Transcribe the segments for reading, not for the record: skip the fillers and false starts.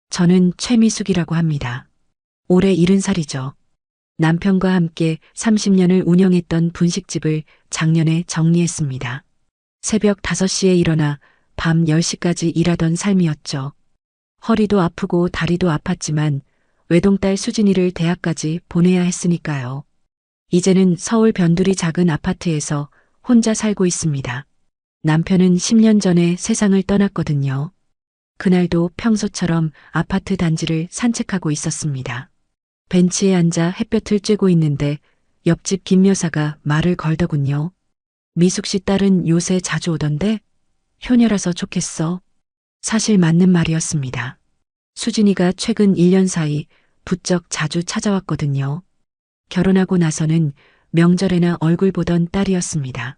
저는 최미숙이라고 합니다. 올해 70살이죠. 남편과 함께 30년을 운영했던 분식집을 작년에 정리했습니다. 새벽 5시에 일어나 밤 10시까지 일하던 삶이었죠. 허리도 아프고 다리도 아팠지만 외동딸 수진이를 대학까지 보내야 했으니까요. 이제는 서울 변두리 작은 아파트에서 혼자 살고 있습니다. 남편은 10년 전에 세상을 떠났거든요. 그날도 평소처럼 아파트 단지를 산책하고 있었습니다. 벤치에 앉아 햇볕을 쬐고 있는데 옆집 김 여사가 말을 걸더군요. 미숙 씨 딸은 요새 자주 오던데? 효녀라서 좋겠어. 사실 맞는 말이었습니다. 수진이가 최근 1년 사이 부쩍 자주 찾아왔거든요. 결혼하고 나서는 명절에나 얼굴 보던 딸이었습니다.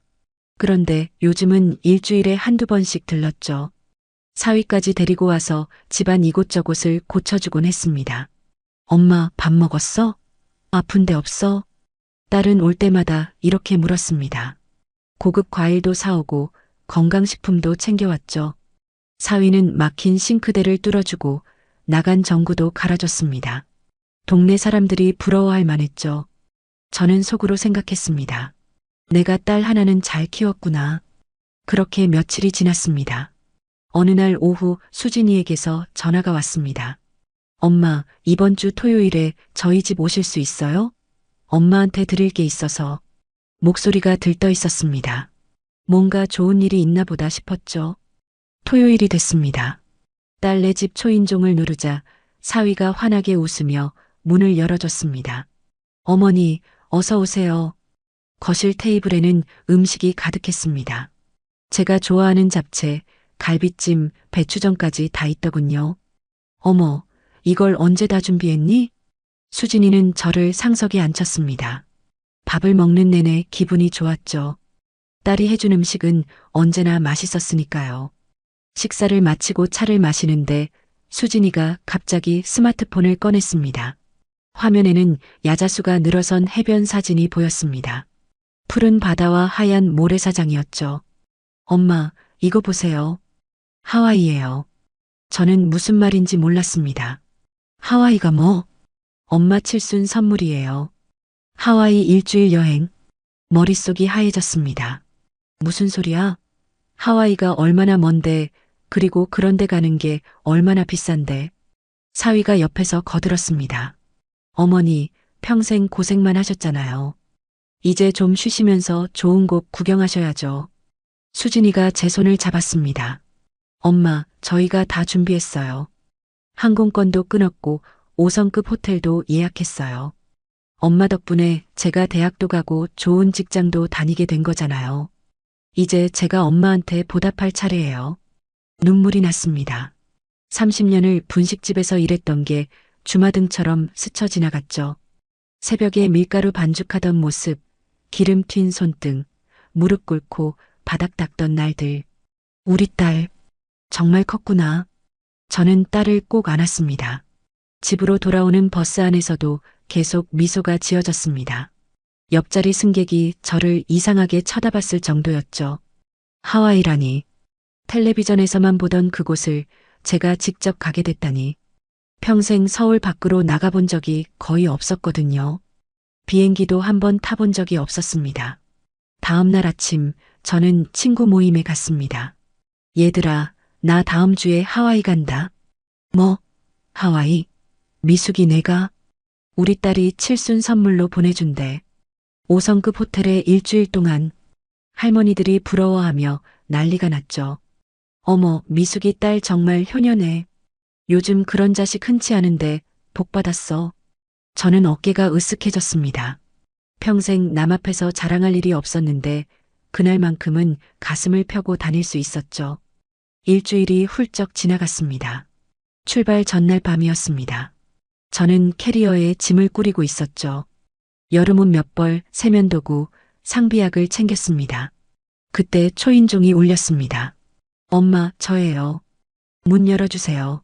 그런데 요즘은 일주일에 한두 번씩 들렀죠. 사위까지 데리고 와서 집안 이곳저곳을 고쳐주곤 했습니다. 엄마 밥 먹었어? 아픈 데 없어? 딸은 올 때마다 이렇게 물었습니다. 고급 과일도 사오고 건강식품도 챙겨왔죠. 사위는 막힌 싱크대를 뚫어주고 나간 전구도 갈아줬습니다. 동네 사람들이 부러워할 만했죠. 저는 속으로 생각했습니다. 내가 딸 하나는 잘 키웠구나. 그렇게 며칠이 지났습니다. 어느 날 오후 수진이에게서 전화가 왔습니다. 엄마, 이번 주 토요일에 저희 집 오실 수 있어요? 엄마한테 드릴 게 있어서. 목소리가 들떠 있었습니다. 뭔가 좋은 일이 있나 보다 싶었죠. 토요일이 됐습니다. 딸네 집 초인종을 누르자 사위가 환하게 웃으며 문을 열어줬습니다. 어머니, 어서 오세요. 거실 테이블에는 음식이 가득했습니다. 제가 좋아하는 잡채, 갈비찜, 배추전까지 다 있더군요. 어머, 이걸 언제 다 준비했니? 수진이는 저를 상석에 앉혔습니다. 밥을 먹는 내내 기분이 좋았죠. 딸이 해준 음식은 언제나 맛있었으니까요. 식사를 마치고 차를 마시는데 수진이가 갑자기 스마트폰을 꺼냈습니다. 화면에는 야자수가 늘어선 해변 사진이 보였습니다. 푸른 바다와 하얀 모래사장이었죠. 엄마, 이거 보세요. 하와이예요. 저는 무슨 말인지 몰랐습니다. 하와이가 뭐? 엄마 칠순 선물이에요. 하와이 일주일 여행. 머릿속이 하얘졌습니다. 무슨 소리야? 하와이가 얼마나 먼데, 그리고 그런데 가는 게 얼마나 비싼데. 사위가 옆에서 거들었습니다. 어머니, 평생 고생만 하셨잖아요. 이제 좀 쉬시면서 좋은 곳 구경하셔야죠. 수진이가 제 손을 잡았습니다. 엄마, 저희가 다 준비했어요. 항공권도 끊었고 5성급 호텔도 예약했어요. 엄마 덕분에 제가 대학도 가고 좋은 직장도 다니게 된 거잖아요. 이제 제가 엄마한테 보답할 차례예요. 눈물이 났습니다. 30년을 분식집에서 일했던 게 주마등처럼 스쳐 지나갔죠. 새벽에 밀가루 반죽하던 모습, 기름 튄 손등, 무릎 꿇고 바닥 닦던 날들. 우리 딸, 정말 컸구나. 저는 딸을 꼭 안았습니다. 집으로 돌아오는 버스 안에서도 계속 미소가 지어졌습니다. 옆자리 승객이 저를 이상하게 쳐다봤을 정도였죠. 하와이라니. 텔레비전에서만 보던 그곳을 제가 직접 가게 됐다니. 평생 서울 밖으로 나가본 적이 거의 없었거든요. 비행기도 한번 타본 적이 없었습니다. 다음 날 아침 저는 친구 모임에 갔습니다. 얘들아, 나 다음 주에 하와이 간다. 뭐? 하와이? 미숙이 내가? 우리 딸이 칠순 선물로 보내준대. 5성급 호텔에 일주일 동안. 할머니들이 부러워하며 난리가 났죠. 어머, 미숙이 딸 정말 효녀네. 요즘 그런 자식 흔치 않은데 복 받았어. 저는 어깨가 으쓱해졌습니다. 평생 남 앞에서 자랑할 일이 없었는데 그날만큼은 가슴을 펴고 다닐 수 있었죠. 일주일이 훌쩍 지나갔습니다. 출발 전날 밤이었습니다. 저는 캐리어에 짐을 꾸리고 있었죠. 여름옷 몇 벌, 세면도구, 상비약을 챙겼습니다. 그때 초인종이 울렸습니다. 엄마, 저예요. 문 열어주세요.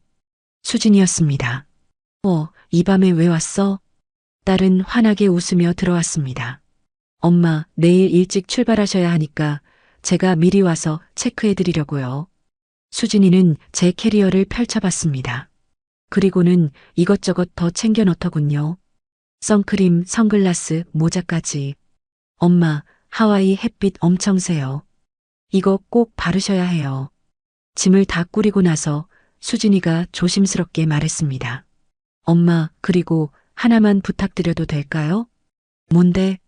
수진이었습니다. 이 밤에 왜 왔어? 딸은 환하게 웃으며 들어왔습니다. 엄마, 내일 일찍 출발하셔야 하니까 제가 미리 와서 체크해 드리려고요. 수진이는 제 캐리어를 펼쳐봤습니다. 그리고는 이것저것 더 챙겨 넣더군요. 선크림, 선글라스, 모자까지. 엄마, 하와이 햇빛 엄청 세요. 이거 꼭 바르셔야 해요. 짐을 다 꾸리고 나서 수진이가 조심스럽게 말했습니다. 엄마, 그리고 하나만 부탁드려도 될까요? 뭔데?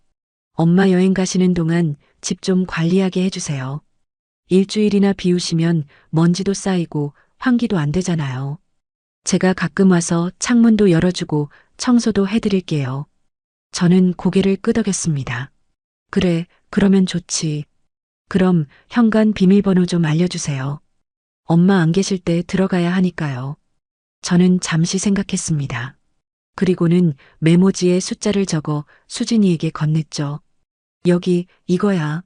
엄마 여행 가시는 동안 집 좀 관리하게 해주세요. 일주일이나 비우시면 먼지도 쌓이고 환기도 안 되잖아요. 제가 가끔 와서 창문도 열어주고 청소도 해드릴게요. 저는 고개를 끄덕였습니다. 그래, 그러면 좋지. 그럼 현관 비밀번호 좀 알려주세요. 엄마 안 계실 때 들어가야 하니까요. 저는 잠시 생각했습니다. 그리고는 메모지에 숫자를 적어 수진이에게 건넸죠. 여기, 이거야.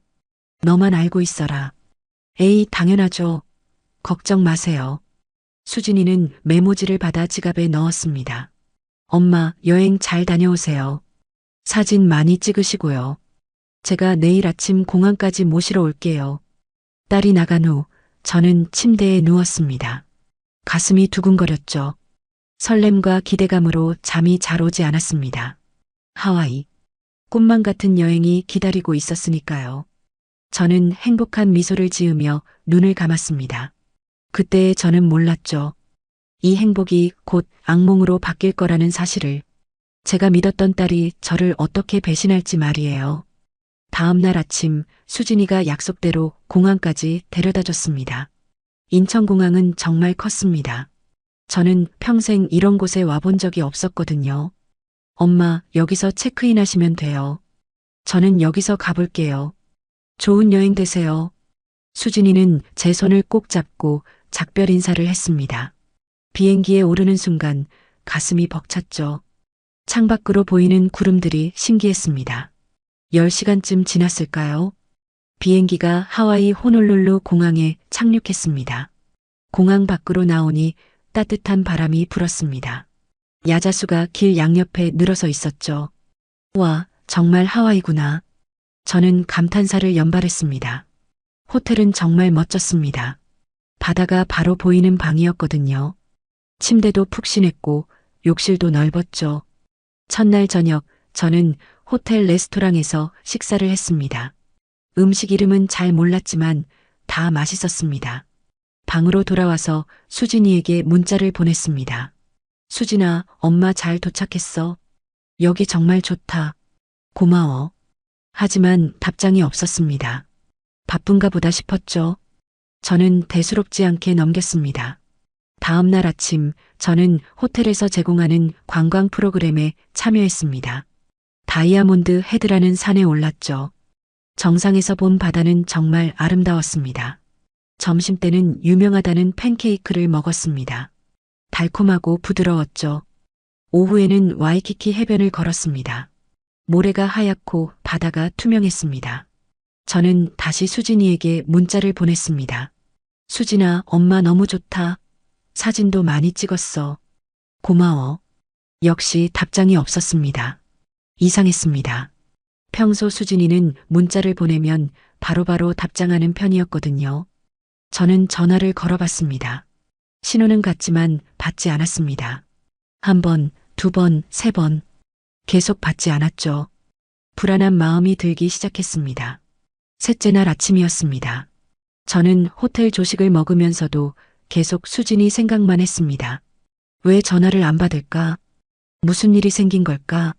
너만 알고 있어라. 에이, 당연하죠. 걱정 마세요. 수진이는 메모지를 받아 지갑에 넣었습니다. 엄마, 여행 잘 다녀오세요. 사진 많이 찍으시고요. 제가 내일 아침 공항까지 모시러 올게요. 딸이 나간 후 저는 침대에 누웠습니다. 가슴이 두근거렸죠. 설렘과 기대감으로 잠이 잘 오지 않았습니다. 하와이. 꿈만 같은 여행이 기다리고 있었으니까요. 저는 행복한 미소를 지으며 눈을 감았습니다. 그때 저는 몰랐죠. 이 행복이 곧 악몽으로 바뀔 거라는 사실을. 제가 믿었던 딸이 저를 어떻게 배신할지 말이에요. 다음 날 아침 수진이가 약속대로 공항까지 데려다 줬습니다. 인천공항은 정말 컸습니다. 저는 평생 이런 곳에 와본 적이 없었거든요. 엄마, 여기서 체크인 하시면 돼요. 저는 여기서 가볼게요. 좋은 여행 되세요. 수진이는 제 손을 꼭 잡고 작별 인사를 했습니다. 비행기에 오르는 순간 가슴이 벅찼죠. 창밖으로 보이는 구름들이 신기했습니다. 10시간쯤 지났을까요? 비행기가 하와이 호놀룰루 공항에 착륙했습니다. 공항 밖으로 나오니 따뜻한 바람이 불었습니다. 야자수가 길 양옆에 늘어서 있었죠. 와, 정말 하와이구나. 저는 감탄사를 연발했습니다. 호텔은 정말 멋졌습니다. 바다가 바로 보이는 방이었거든요. 침대도 푹신했고 욕실도 넓었죠. 첫날 저녁 저는 호텔 레스토랑에서 식사를 했습니다. 음식 이름은 잘 몰랐지만 다 맛있었습니다. 방으로 돌아와서 수진이에게 문자를 보냈습니다. 수진아, 엄마 잘 도착했어. 여기 정말 좋다. 고마워. 하지만 답장이 없었습니다. 바쁜가 보다 싶었죠. 저는 대수롭지 않게 넘겼습니다. 다음 날 아침 저는 호텔에서 제공하는 관광 프로그램에 참여했습니다. 다이아몬드 헤드라는 산에 올랐죠. 정상에서 본 바다는 정말 아름다웠습니다. 점심때는 유명하다는 팬케이크를 먹었습니다. 달콤하고 부드러웠죠. 오후에는 와이키키 해변을 걸었습니다. 모래가 하얗고 바다가 투명했습니다. 저는 다시 수진이에게 문자를 보냈습니다. 수진아, 엄마 너무 좋다. 사진도 많이 찍었어. 고마워. 역시 답장이 없었습니다. 이상했습니다. 평소 수진이는 문자를 보내면 바로바로 답장하는 편이었거든요. 저는 전화를 걸어봤습니다. 신호는 갔지만 받지 않았습니다. 한 번, 두 번, 세 번. 계속 받지 않았죠. 불안한 마음이 들기 시작했습니다. 셋째 날 아침이었습니다. 저는 호텔 조식을 먹으면서도 계속 수진이 생각만 했습니다. 왜 전화를 안 받을까? 무슨 일이 생긴 걸까?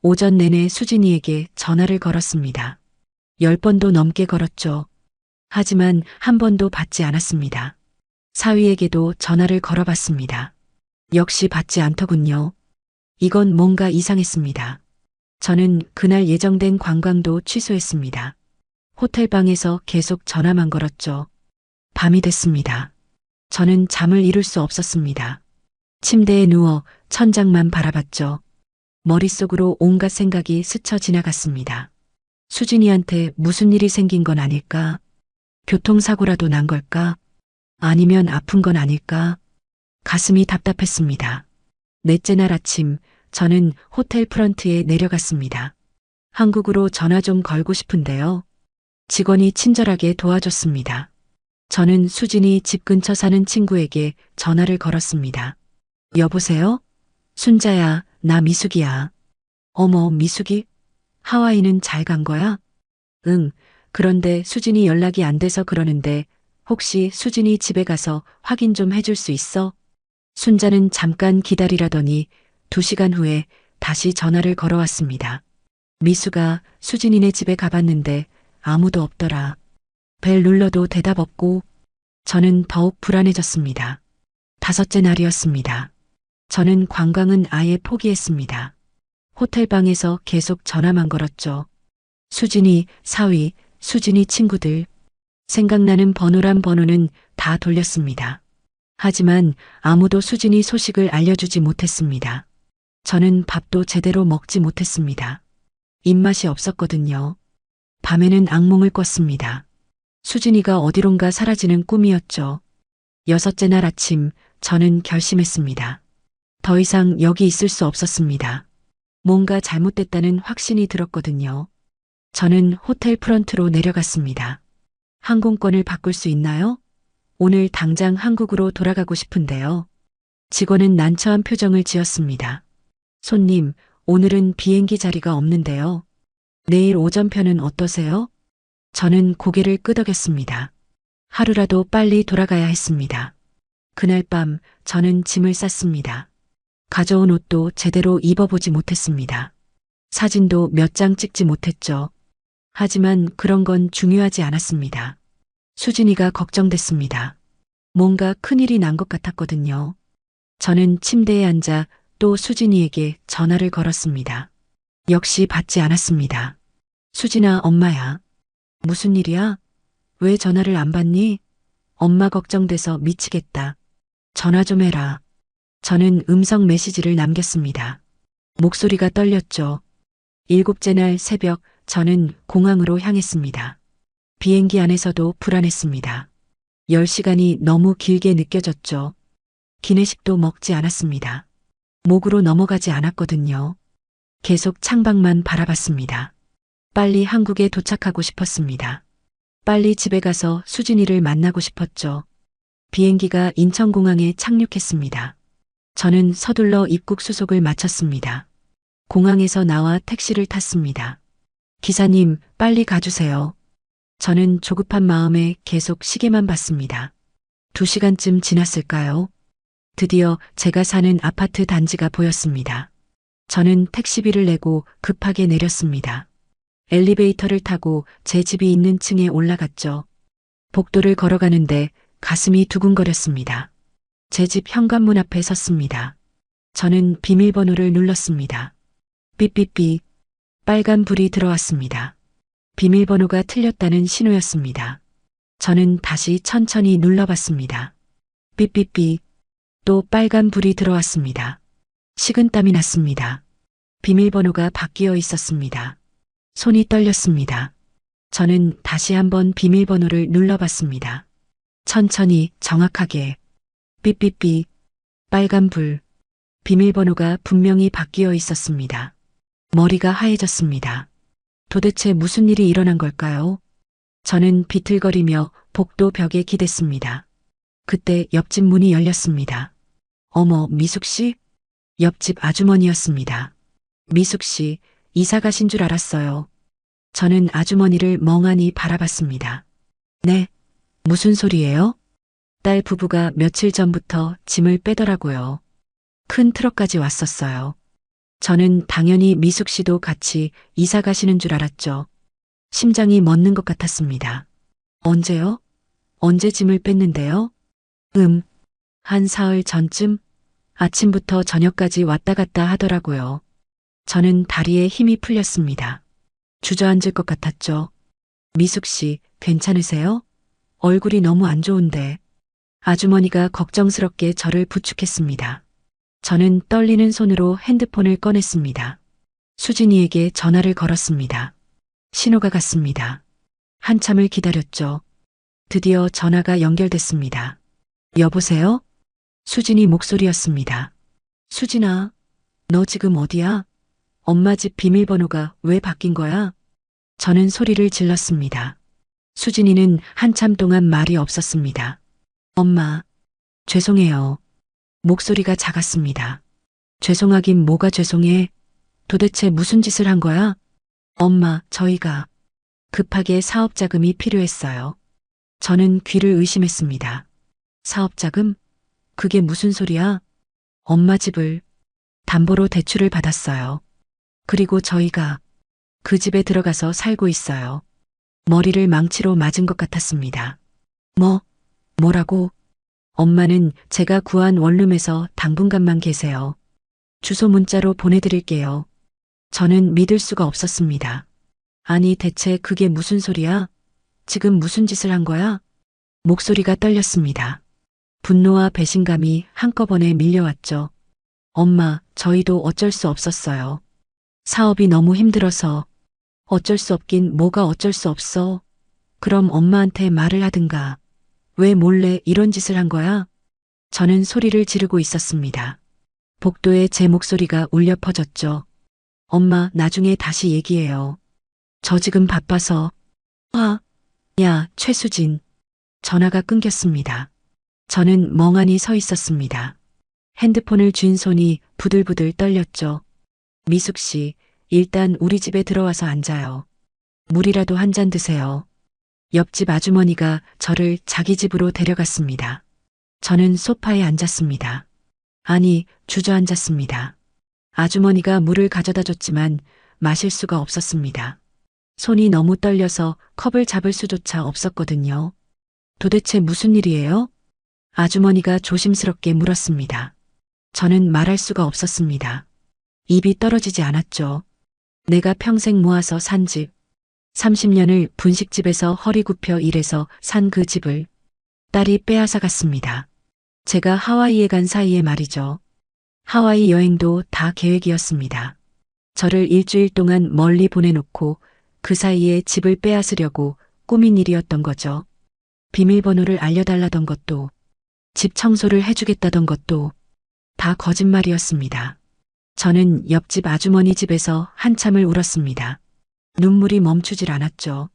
오전 내내 수진이에게 전화를 걸었습니다. 10번도 넘게 걸었죠. 하지만 한 번도 받지 않았습니다. 사위에게도 전화를 걸어봤습니다. 역시 받지 않더군요. 이건 뭔가 이상했습니다. 저는 그날 예정된 관광도 취소했습니다. 호텔방에서 계속 전화만 걸었죠. 밤이 됐습니다. 저는 잠을 이룰 수 없었습니다. 침대에 누워 천장만 바라봤죠. 머릿속으로 온갖 생각이 스쳐 지나갔습니다. 수진이한테 무슨 일이 생긴 건 아닐까? 교통사고라도 난 걸까? 아니면 아픈 건 아닐까? 가슴이 답답했습니다. 넷째 날 아침 저는 호텔 프런트에 내려갔습니다. 한국으로 전화 좀 걸고 싶은데요. 직원이 친절하게 도와줬습니다. 저는 수진이 집 근처 사는 친구에게 전화를 걸었습니다. 여보세요? 순자야, 나 미숙이야. 어머, 미숙이? 하와이는 잘 간 거야? 응. 그런데 수진이 연락이 안 돼서 그러는데 혹시 수진이 집에 가서 확인 좀 해줄 수 있어? 순자는 잠깐 기다리라더니 2시간 후에 다시 전화를 걸어왔습니다. 미수가 수진이네 집에 가봤는데 아무도 없더라. 벨 눌러도 대답 없고 저는 더욱 불안해졌습니다. 5째 날이었습니다. 저는 관광은 아예 포기했습니다. 호텔방에서 계속 전화만 걸었죠. 수진이 사위, 수진이 친구들. 생각나는 번호란 번호는 다 돌렸습니다. 하지만 아무도 수진이 소식을 알려주지 못했습니다. 저는 밥도 제대로 먹지 못했습니다. 입맛이 없었거든요. 밤에는 악몽을 꿨습니다. 수진이가 어디론가 사라지는 꿈이었죠. 6째 날 아침 저는 결심했습니다. 더 이상 여기 있을 수 없었습니다. 뭔가 잘못됐다는 확신이 들었거든요. 저는 호텔 프런트로 내려갔습니다. 항공권을 바꿀 수 있나요? 오늘 당장 한국으로 돌아가고 싶은데요. 직원은 난처한 표정을 지었습니다. 손님, 오늘은 비행기 자리가 없는데요. 내일 오전편은 어떠세요? 저는 고개를 끄덕였습니다. 하루라도 빨리 돌아가야 했습니다. 그날 밤 저는 짐을 쌌습니다. 가져온 옷도 제대로 입어보지 못했습니다. 사진도 몇 장 찍지 못했죠. 하지만 그런 건 중요하지 않았습니다. 수진이가 걱정됐습니다. 뭔가 큰일이 난 것 같았거든요. 저는 침대에 앉아 또 수진이에게 전화를 걸었습니다. 역시 받지 않았습니다. 수진아, 엄마야. 무슨 일이야? 왜 전화를 안 받니? 엄마 걱정돼서 미치겠다. 전화 좀 해라. 저는 음성 메시지를 남겼습니다. 목소리가 떨렸죠. 7째 날 새벽 저는 공항으로 향했습니다. 비행기 안에서도 불안했습니다. 10시간이 너무 길게 느껴졌죠. 기내식도 먹지 않았습니다. 목으로 넘어가지 않았거든요. 계속 창밖만 바라봤습니다. 빨리 한국에 도착하고 싶었습니다. 빨리 집에 가서 수진이를 만나고 싶었죠. 비행기가 인천공항에 착륙했습니다. 저는 서둘러 입국 수속을 마쳤습니다. 공항에서 나와 택시를 탔습니다. 기사님, 빨리 가주세요. 저는 조급한 마음에 계속 시계만 봤습니다. 2시간쯤 지났을까요? 드디어 제가 사는 아파트 단지가 보였습니다. 저는 택시비를 내고 급하게 내렸습니다. 엘리베이터를 타고 제 집이 있는 층에 올라갔죠. 복도를 걸어가는데 가슴이 두근거렸습니다. 제 집 현관문 앞에 섰습니다. 저는 비밀번호를 눌렀습니다. 삐삐삐. 빨간 불이 들어왔습니다. 비밀번호가 틀렸다는 신호였습니다. 저는 다시 천천히 눌러봤습니다. 삐삐삐. 또 빨간 불이 들어왔습니다. 식은땀이 났습니다. 비밀번호가 바뀌어 있었습니다. 손이 떨렸습니다. 저는 다시 한번 비밀번호를 눌러봤습니다. 천천히 정확하게. 삐삐삐. 빨간 불. 비밀번호가 분명히 바뀌어 있었습니다. 머리가 하얘졌습니다. 도대체 무슨 일이 일어난 걸까요? 저는 비틀거리며 복도 벽에 기댔습니다. 그때 옆집 문이 열렸습니다. 어머, 미숙 씨? 옆집 아주머니였습니다. 미숙 씨, 이사 가신 줄 알았어요. 저는 아주머니를 멍하니 바라봤습니다. 네? 무슨 소리예요? 딸 부부가 며칠 전부터 짐을 빼더라고요. 큰 트럭까지 왔었어요. 저는 당연히 미숙 씨도 같이 이사 가시는 줄 알았죠. 심장이 멎는 것 같았습니다. 언제요? 언제 짐을 뺐는데요? 한 사흘 전쯤? 아침부터 저녁까지 왔다 갔다 하더라고요. 저는 다리에 힘이 풀렸습니다. 주저앉을 것 같았죠. 미숙 씨, 괜찮으세요? 얼굴이 너무 안 좋은데. 아주머니가 걱정스럽게 저를 부축했습니다. 저는 떨리는 손으로 핸드폰을 꺼냈습니다. 수진이에게 전화를 걸었습니다. 신호가 갔습니다. 한참을 기다렸죠. 드디어 전화가 연결됐습니다. 여보세요? 수진이 목소리였습니다. 수진아, 너 지금 어디야? 엄마 집 비밀번호가 왜 바뀐 거야? 저는 소리를 질렀습니다. 수진이는 한참 동안 말이 없었습니다. 엄마, 죄송해요. 목소리가 작았습니다. 죄송하긴 뭐가 죄송해. 도대체 무슨 짓을 한 거야? 엄마, 저희가 급하게 사업 자금이 필요했어요. 저는 귀를 의심했습니다. 사업 자금? 그게 무슨 소리야? 엄마 집을 담보로 대출을 받았어요. 그리고 저희가 그 집에 들어가서 살고 있어요. 머리를 망치로 맞은 것 같았습니다. 뭐라고? 엄마는 제가 구한 원룸에서 당분간만 계세요. 주소 문자로 보내드릴게요. 저는 믿을 수가 없었습니다. 아니, 대체 그게 무슨 소리야? 지금 무슨 짓을 한 거야? 목소리가 떨렸습니다. 분노와 배신감이 한꺼번에 밀려왔죠. 엄마, 저희도 어쩔 수 없었어요. 사업이 너무 힘들어서. 어쩔 수 없긴 뭐가 어쩔 수 없어. 그럼 엄마한테 말을 하든가. 왜 몰래 이런 짓을 한 거야? 저는 소리를 지르고 있었습니다. 복도에 제 목소리가 울려 퍼졌죠. 엄마, 나중에 다시 얘기해요. 저 지금 바빠서. 야, 최수진. 전화가 끊겼습니다. 저는 멍하니 서 있었습니다. 핸드폰을 쥔 손이 부들부들 떨렸죠. 미숙 씨, 일단 우리 집에 들어와서 앉아요. 물이라도 한 잔 드세요. 옆집 아주머니가 저를 자기 집으로 데려갔습니다. 저는 소파에 앉았습니다. 아니, 주저앉았습니다. 아주머니가 물을 가져다 줬지만 마실 수가 없었습니다. 손이 너무 떨려서 컵을 잡을 수조차 없었거든요. 도대체 무슨 일이에요? 아주머니가 조심스럽게 물었습니다. 저는 말할 수가 없었습니다. 입이 떨어지지 않았죠. 내가 평생 모아서 산 집, 30년을 분식집에서 허리 굽혀 일해서 산 그 집을 딸이 빼앗아 갔습니다. 제가 하와이에 간 사이에 말이죠. 하와이 여행도 다 계획이었습니다. 저를 일주일 동안 멀리 보내놓고 그 사이에 집을 빼앗으려고 꾸민 일이었던 거죠. 비밀번호를 알려달라던 것도, 집 청소를 해주겠다던 것도 다 거짓말이었습니다. 저는 옆집 아주머니 집에서 한참을 울었습니다. 눈물이 멈추질 않았죠.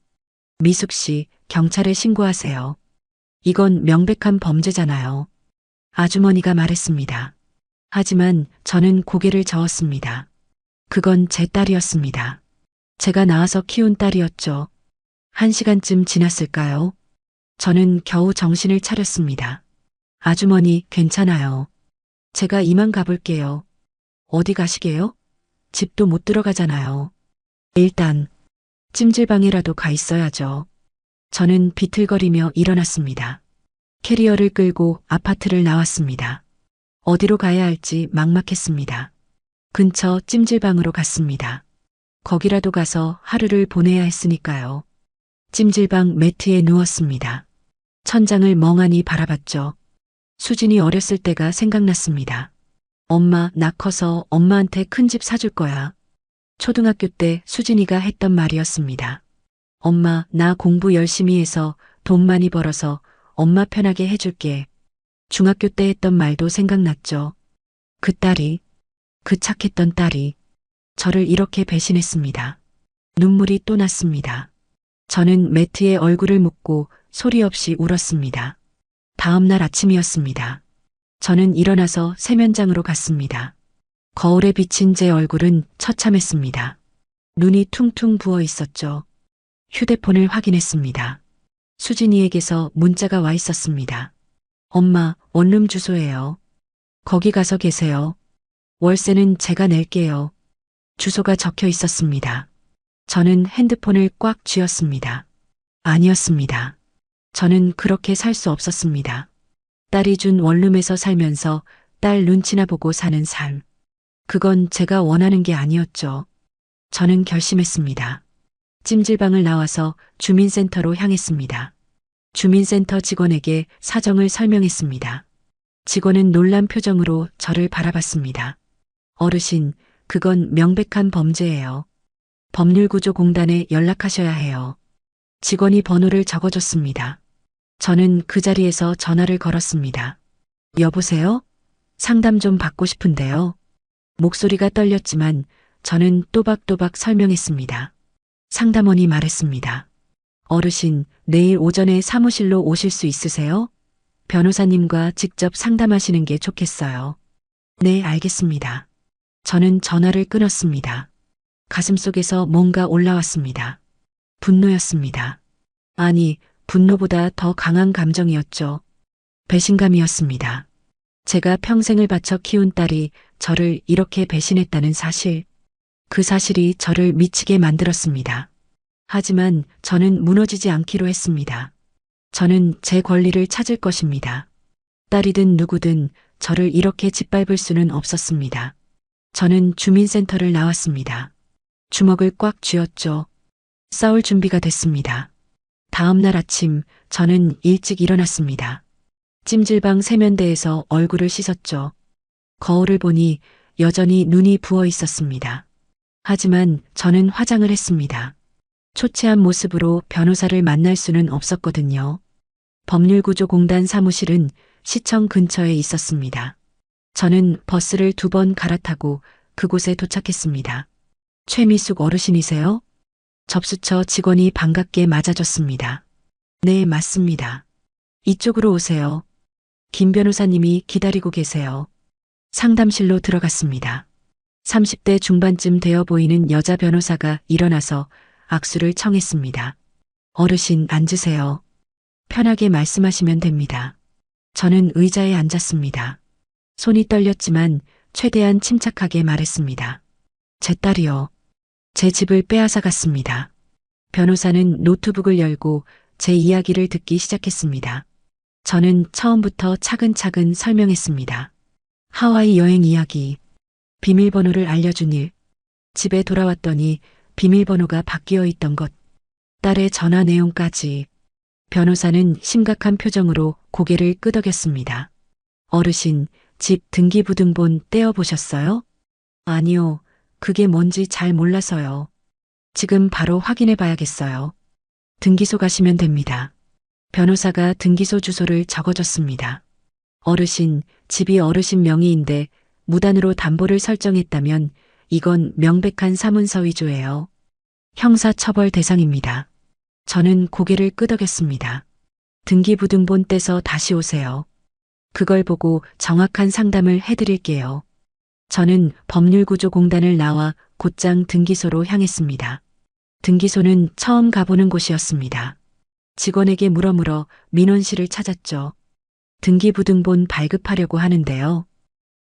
미숙 씨, 경찰에 신고하세요. 이건 명백한 범죄잖아요. 아주머니가 말했습니다. 하지만 저는 고개를 저었습니다. 그건 제 딸이었습니다. 제가 낳아서 키운 딸이었죠. 1시간쯤 지났을까요? 저는 겨우 정신을 차렸습니다. 아주머니, 괜찮아요. 제가 이만 가볼게요. 어디 가시게요? 집도 못 들어가잖아요. 일단 찜질방이라도 가 있어야죠. 저는 비틀거리며 일어났습니다. 캐리어를 끌고 아파트를 나왔습니다. 어디로 가야 할지 막막했습니다. 근처 찜질방으로 갔습니다. 거기라도 가서 하루를 보내야 했으니까요. 찜질방 매트에 누웠습니다. 천장을 멍하니 바라봤죠. 수진이 어렸을 때가 생각났습니다. 엄마, 나 커서 엄마한테 큰 집 사줄 거야. 초등학교 때 수진이가 했던 말이었습니다. 엄마, 나 공부 열심히 해서 돈 많이 벌어서 엄마 편하게 해줄게. 중학교 때 했던 말도 생각났죠. 그 딸이, 그 착했던 딸이 저를 이렇게 배신했습니다. 눈물이 또 났습니다. 저는 매트에 얼굴을 묻고 소리 없이 울었습니다. 다음 날 아침이었습니다. 저는 일어나서 세면장으로 갔습니다. 거울에 비친 제 얼굴은 처참했습니다. 눈이 퉁퉁 부어 있었죠. 휴대폰을 확인했습니다. 수진이에게서 문자가 와 있었습니다. 엄마, 원룸 주소예요. 거기 가서 계세요. 월세는 제가 낼게요. 주소가 적혀 있었습니다. 저는 핸드폰을 꽉 쥐었습니다. 아니었습니다. 저는 그렇게 살 수 없었습니다. 딸이 준 원룸에서 살면서 딸 눈치나 보고 사는 삶. 그건 제가 원하는 게 아니었죠. 저는 결심했습니다. 찜질방을 나와서 주민센터로 향했습니다. 주민센터 직원에게 사정을 설명했습니다. 직원은 놀란 표정으로 저를 바라봤습니다. 어르신, 그건 명백한 범죄예요. 법률구조공단에 연락하셔야 해요. 직원이 번호를 적어줬습니다. 저는 그 자리에서 전화를 걸었습니다. 여보세요? 상담 좀 받고 싶은데요. 목소리가 떨렸지만 저는 또박또박 설명했습니다. 상담원이 말했습니다. 어르신, 내일 오전에 사무실로 오실 수 있으세요? 변호사님과 직접 상담하시는 게 좋겠어요. 네, 알겠습니다. 저는 전화를 끊었습니다. 가슴속에서 뭔가 올라왔습니다. 분노였습니다. 아니, 분노보다 더 강한 감정이었죠. 배신감이었습니다. 제가 평생을 바쳐 키운 딸이 저를 이렇게 배신했다는 사실, 그 사실이 저를 미치게 만들었습니다. 하지만 저는 무너지지 않기로 했습니다. 저는 제 권리를 찾을 것입니다. 딸이든 누구든 저를 이렇게 짓밟을 수는 없었습니다. 저는 주민센터를 나왔습니다. 주먹을 꽉 쥐었죠. 싸울 준비가 됐습니다. 다음 날 아침 저는 일찍 일어났습니다. 찜질방 세면대에서 얼굴을 씻었죠. 거울을 보니 여전히 눈이 부어 있었습니다. 하지만 저는 화장을 했습니다. 초췌한 모습으로 변호사를 만날 수는 없었거든요. 법률구조공단 사무실은 시청 근처에 있었습니다. 저는 버스를 2번 갈아타고 그곳에 도착했습니다. 최미숙 어르신이세요? 접수처 직원이 반갑게 맞아줬습니다. 네, 맞습니다. 이쪽으로 오세요. 김 변호사님이 기다리고 계세요. 상담실로 들어갔습니다. 30대 중반쯤 되어 보이는 여자 변호사가 일어나서 악수를 청했습니다. 어르신 앉으세요. 편하게 말씀하시면 됩니다. 저는 의자에 앉았습니다. 손이 떨렸지만 최대한 침착하게 말했습니다. 제 딸이요. 제 집을 빼앗아 갔습니다. 변호사는 노트북을 열고 제 이야기를 듣기 시작했습니다. 저는 처음부터 차근차근 설명했습니다. 하와이 여행 이야기, 비밀번호를 알려준 일, 집에 돌아왔더니 비밀번호가 바뀌어 있던 것, 딸의 전화 내용까지. 변호사는 심각한 표정으로 고개를 끄덕였습니다. 어르신, 집 등기부등본 떼어보셨어요? 아니요, 그게 뭔지 잘 몰라서요. 지금 바로 확인해 봐야겠어요. 등기소 가시면 됩니다. 변호사가 등기소 주소를 적어줬습니다. 어르신, 집이 어르신 명의인데 무단으로 담보를 설정했다면 이건 명백한 사문서 위조예요. 형사처벌 대상입니다. 저는 고개를 끄덕였습니다. 등기부등본 떼서 다시 오세요. 그걸 보고 정확한 상담을 해드릴게요. 저는 법률구조공단을 나와 곧장 등기소로 향했습니다. 등기소는 처음 가보는 곳이었습니다. 직원에게 물어물어 민원실을 찾았죠. 등기부등본 발급하려고 하는데요.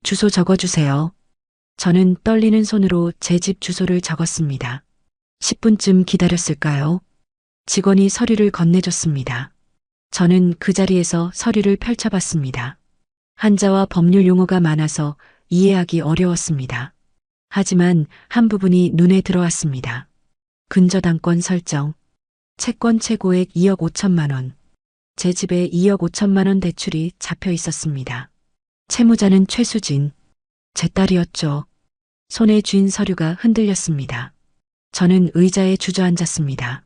주소 적어주세요. 저는 떨리는 손으로 제 집 주소를 적었습니다. 10분쯤 기다렸을까요? 직원이 서류를 건네줬습니다. 저는 그 자리에서 서류를 펼쳐봤습니다. 한자와 법률 용어가 많아서 이해하기 어려웠습니다. 하지만 한 부분이 눈에 들어왔습니다. 근저당권 설정. 채권 최고액 2억 5천만 원. 제 집에 2억 5천만 원 대출이 잡혀 있었습니다. 채무자는 최수진. 제 딸이었죠. 손에 쥔 서류가 흔들렸습니다. 저는 의자에 주저앉았습니다.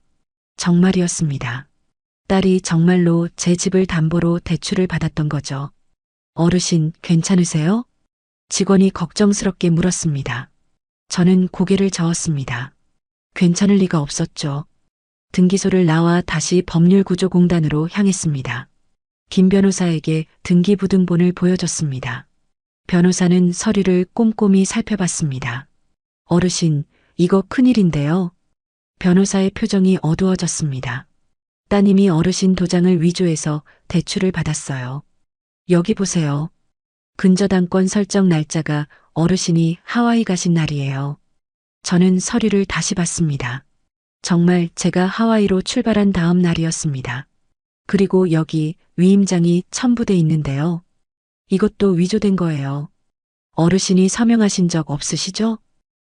정말이었습니다. 딸이 정말로 제 집을 담보로 대출을 받았던 거죠. 어르신, 괜찮으세요? 직원이 걱정스럽게 물었습니다. 저는 고개를 저었습니다. 괜찮을 리가 없었죠. 등기소를 나와 다시 법률구조공단으로 향했습니다. 김 변호사에게 등기부등본을 보여줬습니다. 변호사는 서류를 꼼꼼히 살펴봤습니다. 어르신, 이거 큰일인데요. 변호사의 표정이 어두워졌습니다. 따님이 어르신 도장을 위조해서 대출을 받았어요. 여기 보세요. 근저당권 설정 날짜가 어르신이 하와이 가신 날이에요. 저는 서류를 다시 봤습니다. 정말 제가 하와이로 출발한 다음 날이었습니다. 그리고 여기 위임장이 첨부돼 있는데요. 이것도 위조된 거예요. 어르신이 서명하신 적 없으시죠?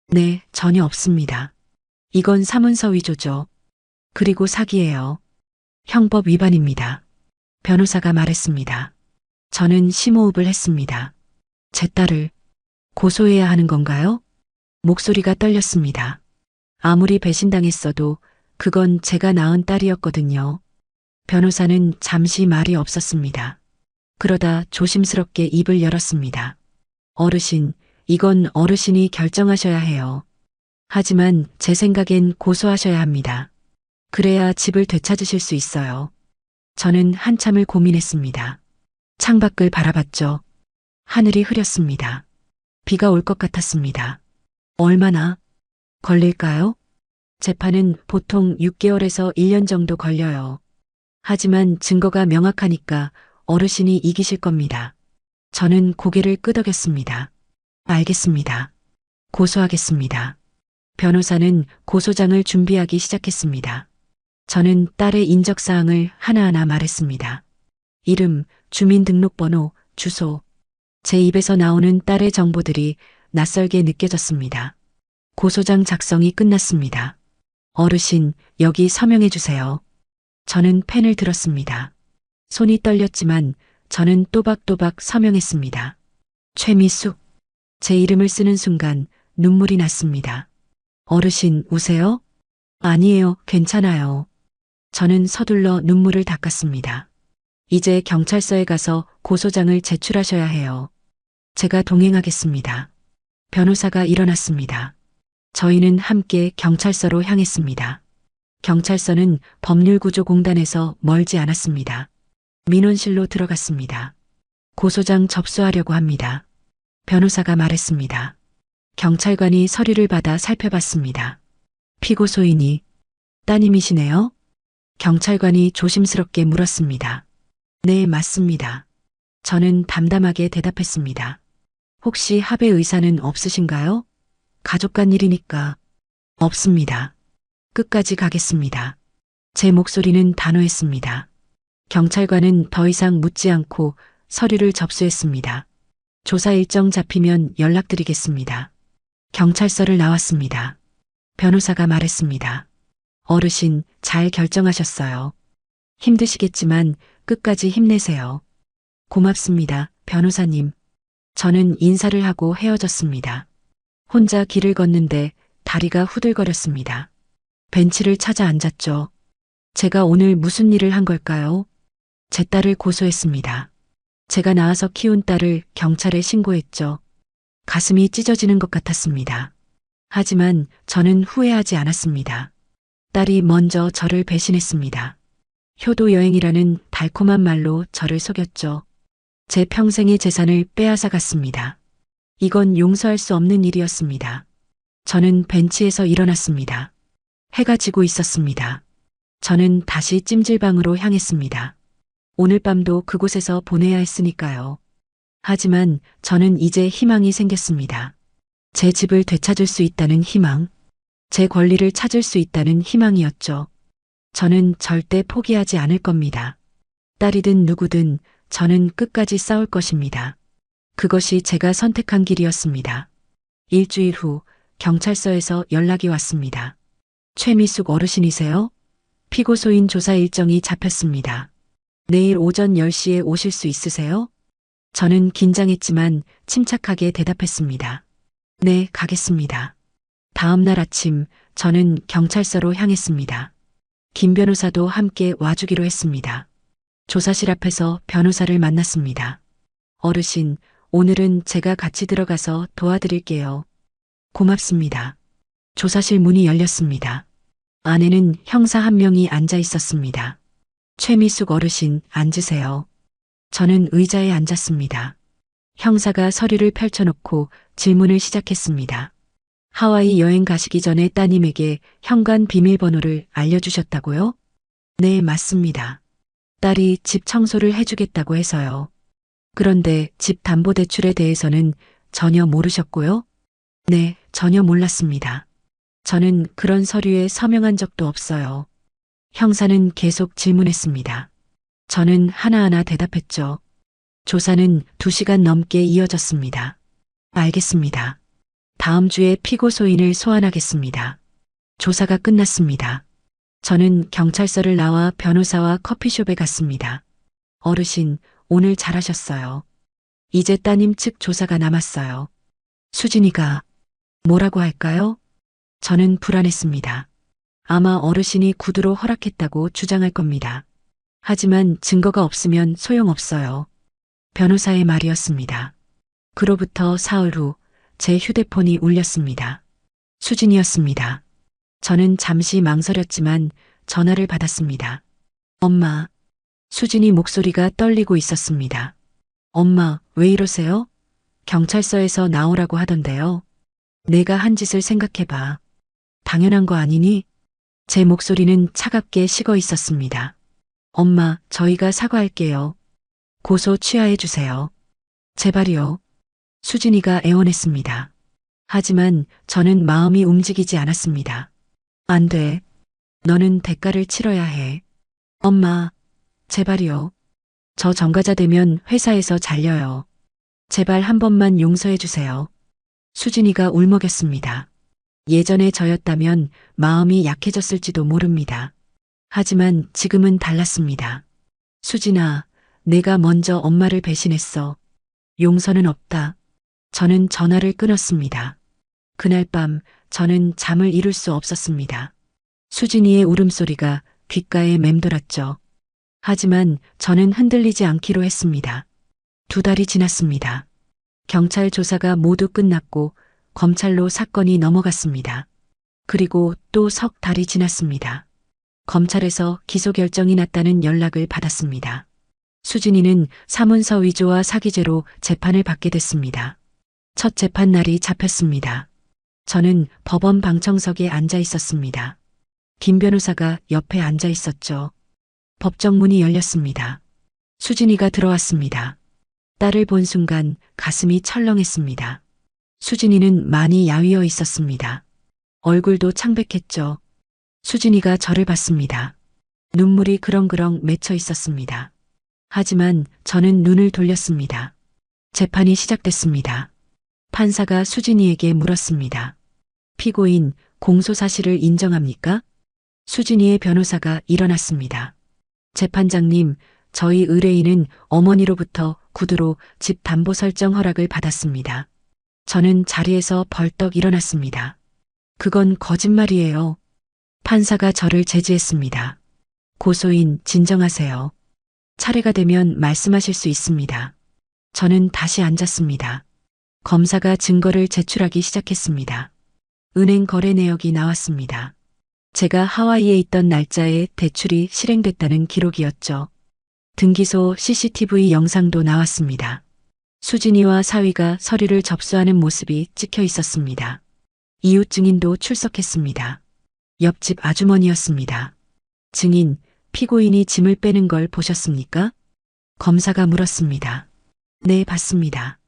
네, 전혀 없습니다. 이건 사문서 위조죠. 그리고 사기예요. 형법 위반입니다. 변호사가 말했습니다. 저는 심호흡을 했습니다. 제 딸을 고소해야 하는 건가요? 목소리가 떨렸습니다. 아무리 배신당했어도 그건 제가 낳은 딸이었거든요. 변호사는 잠시 말이 없었습니다. 그러다 조심스럽게 입을 열었습니다. 어르신, 이건 어르신이 결정하셔야 해요. 하지만 제 생각엔 고소하셔야 합니다. 그래야 집을 되찾으실 수 있어요. 저는 한참을 고민했습니다. 창밖을 바라봤죠. 하늘이 흐렸습니다. 비가 올 것 같았습니다. 얼마나 걸릴까요? 재판은 보통 6개월에서 1년 정도 걸려요. 하지만 증거가 명확하니까 어르신이 이기실 겁니다. 저는 고개를 끄덕였습니다. 알겠습니다. 고소하겠습니다. 변호사는 고소장을 준비하기 시작했습니다. 저는 딸의 인적사항을 하나하나 말했습니다. 이름, 주민등록번호, 주소. 제 입에서 나오는 딸의 정보들이 낯설게 느껴졌습니다. 고소장 작성이 끝났습니다. 어르신, 여기 서명해 주세요. 저는 펜을 들었습니다. 손이 떨렸지만 저는 또박또박 서명했습니다. 최미숙. 제 이름을 쓰는 순간 눈물이 났습니다. 어르신, 우세요? 아니에요, 괜찮아요. 저는 서둘러 눈물을 닦았습니다. 이제 경찰서에 가서 고소장을 제출하셔야 해요. 제가 동행하겠습니다. 변호사가 일어났습니다. 저희는 함께 경찰서로 향했습니다. 경찰서는 법률구조공단에서 멀지 않았습니다. 민원실로 들어갔습니다. 고소장 접수하려고 합니다. 변호사가 말했습니다. 경찰관이 서류를 받아 살펴봤습니다. 피고소인이 따님이시네요? 경찰관이 조심스럽게 물었습니다. 네, 맞습니다. 저는 담담하게 대답했습니다. 혹시 합의 의사는 없으신가요? 가족 간 일이니까. 없습니다. 끝까지 가겠습니다. 제 목소리는 단호했습니다. 경찰관은 더 이상 묻지 않고 서류를 접수했습니다. 조사 일정 잡히면 연락드리겠습니다. 경찰서를 나왔습니다. 변호사가 말했습니다. 어르신, 잘 결정하셨어요. 힘드시겠지만 끝까지 힘내세요. 고맙습니다, 변호사님. 저는 인사를 하고 헤어졌습니다. 혼자 길을 걷는데 다리가 후들거렸습니다. 벤치를 찾아 앉았죠. 제가 오늘 무슨 일을 한 걸까요? 제 딸을 고소했습니다. 제가 낳아서 키운 딸을 경찰에 신고했죠. 가슴이 찢어지는 것 같았습니다. 하지만 저는 후회하지 않았습니다. 딸이 먼저 저를 배신했습니다. 효도 여행이라는 달콤한 말로 저를 속였죠. 제 평생의 재산을 빼앗아 갔습니다. 이건 용서할 수 없는 일이었습니다. 저는 벤치에서 일어났습니다. 해가 지고 있었습니다. 저는 다시 찜질방으로 향했습니다. 오늘 밤도 그곳에서 보내야 했으니까요. 하지만 저는 이제 희망이 생겼습니다. 제 집을 되찾을 수 있다는 희망, 제 권리를 찾을 수 있다는 희망이었죠. 저는 절대 포기하지 않을 겁니다. 딸이든 누구든 저는 끝까지 싸울 것입니다. 그것이 제가 선택한 길이었습니다. 일주일 후 경찰서에서 연락이 왔습니다. 최미숙 어르신이세요? 피고소인 조사 일정이 잡혔습니다. 내일 오전 10시에 오실 수 있으세요? 저는 긴장했지만 침착하게 대답했습니다. 네, 가겠습니다. 다음 날 아침 저는 경찰서로 향했습니다. 김 변호사도 함께 와주기로 했습니다. 조사실 앞에서 변호사를 만났습니다. 어르신, 오늘은 제가 같이 들어가서 도와드릴게요. 고맙습니다. 조사실 문이 열렸습니다. 안에는 형사 한 명이 앉아 있었습니다. 최미숙 어르신, 앉으세요. 저는 의자에 앉았습니다. 형사가 서류를 펼쳐놓고 질문을 시작했습니다. 하와이 여행 가시기 전에 따님에게 현관 비밀번호를 알려주셨다고요? 네, 맞습니다. 딸이 집 청소를 해주겠다고 해서요. 그런데 집 담보대출에 대해서는 전혀 모르셨고요? 네, 전혀 몰랐습니다. 저는 그런 서류에 서명한 적도 없어요. 형사는 계속 질문했습니다. 저는 하나하나 대답했죠. 조사는 2시간 넘게 이어졌습니다. 알겠습니다. 다음 주에 피고소인을 소환하겠습니다. 조사가 끝났습니다. 저는 경찰서를 나와 변호사와 커피숍에 갔습니다. 어르신, 오늘 잘하셨어요. 이제 따님 측 조사가 남았어요. 수진이가 뭐라고 할까요? 저는 불안했습니다. 아마 어르신이 구두로 허락했다고 주장할 겁니다. 하지만 증거가 없으면 소용없어요. 변호사의 말이었습니다. 그로부터 사흘 후 제 휴대폰이 울렸습니다. 수진이었습니다. 저는 잠시 망설였지만 전화를 받았습니다. 엄마. 수진이 목소리가 떨리고 있었습니다. 엄마, 왜 이러세요? 경찰서에서 나오라고 하던데요. 내가 한 짓을 생각해봐. 당연한 거 아니니? 제 목소리는 차갑게 식어 있었습니다. 엄마, 저희가 사과할게요. 고소 취하해 주세요. 제발이요. 수진이가 애원했습니다. 하지만 저는 마음이 움직이지 않았습니다. 안 돼. 너는 대가를 치러야 해. 엄마, 제발이요. 저 전과자 되면 회사에서 잘려요. 제발 한 번만 용서해 주세요. 수진이가 울먹였습니다. 예전에 저였다면 마음이 약해졌을지도 모릅니다. 하지만 지금은 달랐습니다. 수진아, 내가 먼저 엄마를 배신했어. 용서는 없다. 저는 전화를 끊었습니다. 그날 밤 저는 잠을 이룰 수 없었습니다. 수진이의 울음소리가 귓가에 맴돌았죠. 하지만 저는 흔들리지 않기로 했습니다. 2달이 지났습니다. 경찰 조사가 모두 끝났고 검찰로 사건이 넘어갔습니다. 그리고 또 3달이 지났습니다. 검찰에서 기소 결정이 났다는 연락을 받았습니다. 수진이는 사문서 위조와 사기죄로 재판을 받게 됐습니다. 첫 재판 날이 잡혔습니다. 저는 법원 방청석에 앉아 있었습니다. 김 변호사가 옆에 앉아 있었죠. 법정 문이 열렸습니다. 수진이가 들어왔습니다. 딸을 본 순간 가슴이 철렁했습니다. 수진이는 많이 야위어 있었습니다. 얼굴도 창백했죠. 수진이가 저를 봤습니다. 눈물이 그렁그렁 맺혀 있었습니다. 하지만 저는 눈을 돌렸습니다. 재판이 시작됐습니다. 판사가 수진이에게 물었습니다. 피고인, 공소 사실을 인정합니까? 수진이의 변호사가 일어났습니다. 재판장님, 저희 의뢰인은 어머니로부터 구두로 집 담보 설정 허락을 받았습니다. 저는 자리에서 벌떡 일어났습니다. 그건 거짓말이에요. 판사가 저를 제지했습니다. 고소인, 진정하세요. 차례가 되면 말씀하실 수 있습니다. 저는 다시 앉았습니다. 검사가 증거를 제출하기 시작했습니다. 은행 거래 내역이 나왔습니다. 제가 하와이에 있던 날짜에 대출이 실행됐다는 기록이었죠. 등기소 CCTV 영상도 나왔습니다. 수진이와 사위가 서류를 접수하는 모습이 찍혀 있었습니다. 이웃 증인도 출석했습니다. 옆집 아주머니였습니다. 증인, 피고인이 짐을 빼는 걸 보셨습니까? 검사가 물었습니다. 네, 봤습니다.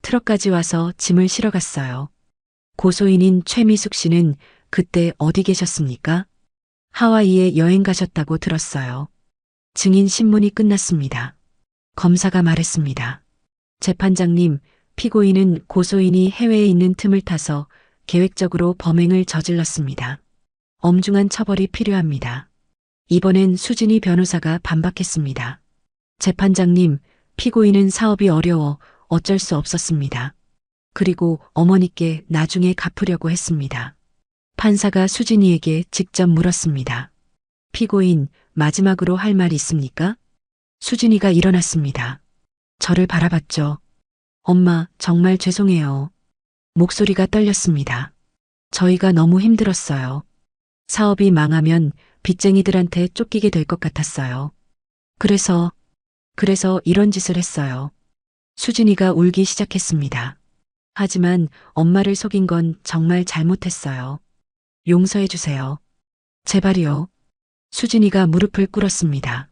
트럭까지 와서 짐을 실어 갔어요. 고소인인 최미숙 씨는 그때 어디 계셨습니까? 하와이에 여행 가셨다고 들었어요. 증인 신문이 끝났습니다. 검사가 말했습니다. 재판장님, 피고인은 고소인이 해외에 있는 틈을 타서 계획적으로 범행을 저질렀습니다. 엄중한 처벌이 필요합니다. 이번엔 수진이 변호사가 반박했습니다. 재판장님, 피고인은 사업이 어려워 어쩔 수 없었습니다. 그리고 어머니께 나중에 갚으려고 했습니다. 판사가 수진이에게 직접 물었습니다. 피고인, 마지막으로 할 말 있습니까? 수진이가 일어났습니다. 저를 바라봤죠. 엄마, 정말 죄송해요. 목소리가 떨렸습니다. 저희가 너무 힘들었어요. 사업이 망하면 빚쟁이들한테 쫓기게 될 것 같았어요. 그래서 이런 짓을 했어요. 수진이가 울기 시작했습니다. 하지만 엄마를 속인 건 정말 잘못했어요. 용서해 주세요. 제발이요. 수진이가 무릎을 꿇었습니다.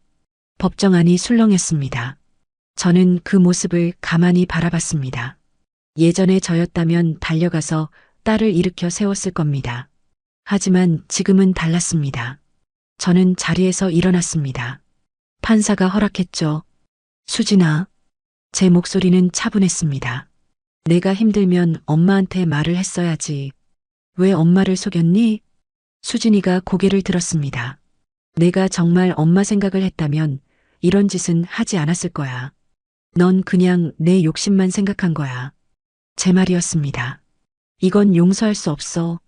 법정 안이 술렁였습니다. 저는 그 모습을 가만히 바라봤습니다. 예전에 저였다면 달려가서 딸을 일으켜 세웠을 겁니다. 하지만 지금은 달랐습니다. 저는 자리에서 일어났습니다. 판사가 허락했죠. 수진아. 제 목소리는 차분했습니다. 내가 힘들면 엄마한테 말을 했어야지. 왜 엄마를 속였니? 수진이가 고개를 들었습니다. 내가 정말 엄마 생각을 했다면 이런 짓은 하지 않았을 거야. 넌 그냥 내 욕심만 생각한 거야. 제 말이었습니다. 이건 용서할 수 없어.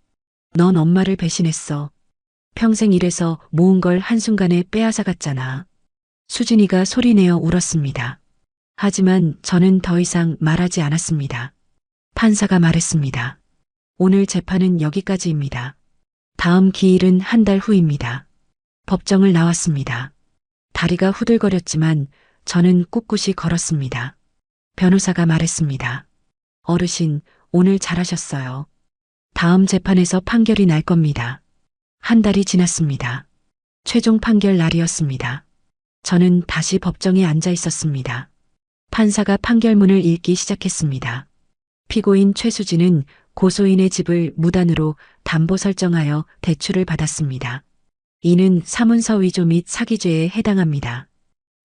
넌 엄마를 배신했어. 평생 일해서 모은 걸 한순간에 빼앗아갔잖아. 수진이가 소리내어 울었습니다. 하지만 저는 더 이상 말하지 않았습니다. 판사가 말했습니다. 오늘 재판은 여기까지입니다. 다음 기일은 한 달 후입니다. 법정을 나왔습니다. 다리가 후들거렸지만 저는 꿋꿋이 걸었습니다. 변호사가 말했습니다. 어르신, 오늘 잘하셨어요. 다음 재판에서 판결이 날 겁니다. 한 달이 지났습니다. 최종 판결 날이었습니다. 저는 다시 법정에 앉아 있었습니다. 판사가 판결문을 읽기 시작했습니다. 피고인 최수진은 고소인의 집을 무단으로 담보 설정하여 대출을 받았습니다. 이는 사문서 위조 및 사기죄에 해당합니다.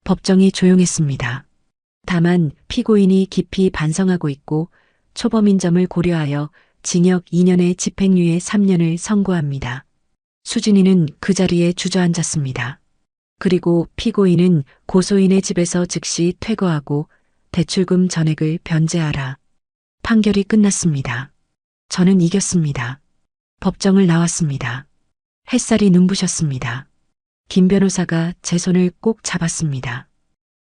법정이 조용했습니다. 다만 피고인이 깊이 반성하고 있고 초범인 점을 고려하여 징역 2년에 집행유예 3년을 선고합니다. 수진이는 그 자리에 주저앉았습니다. 그리고 피고인은 고소인의 집에서 즉시 퇴거하고 대출금 전액을 변제하라. 판결이 끝났습니다. 저는 이겼습니다. 법정을 나왔습니다. 햇살이 눈부셨습니다. 김 변호사가 제 손을 꼭 잡았습니다.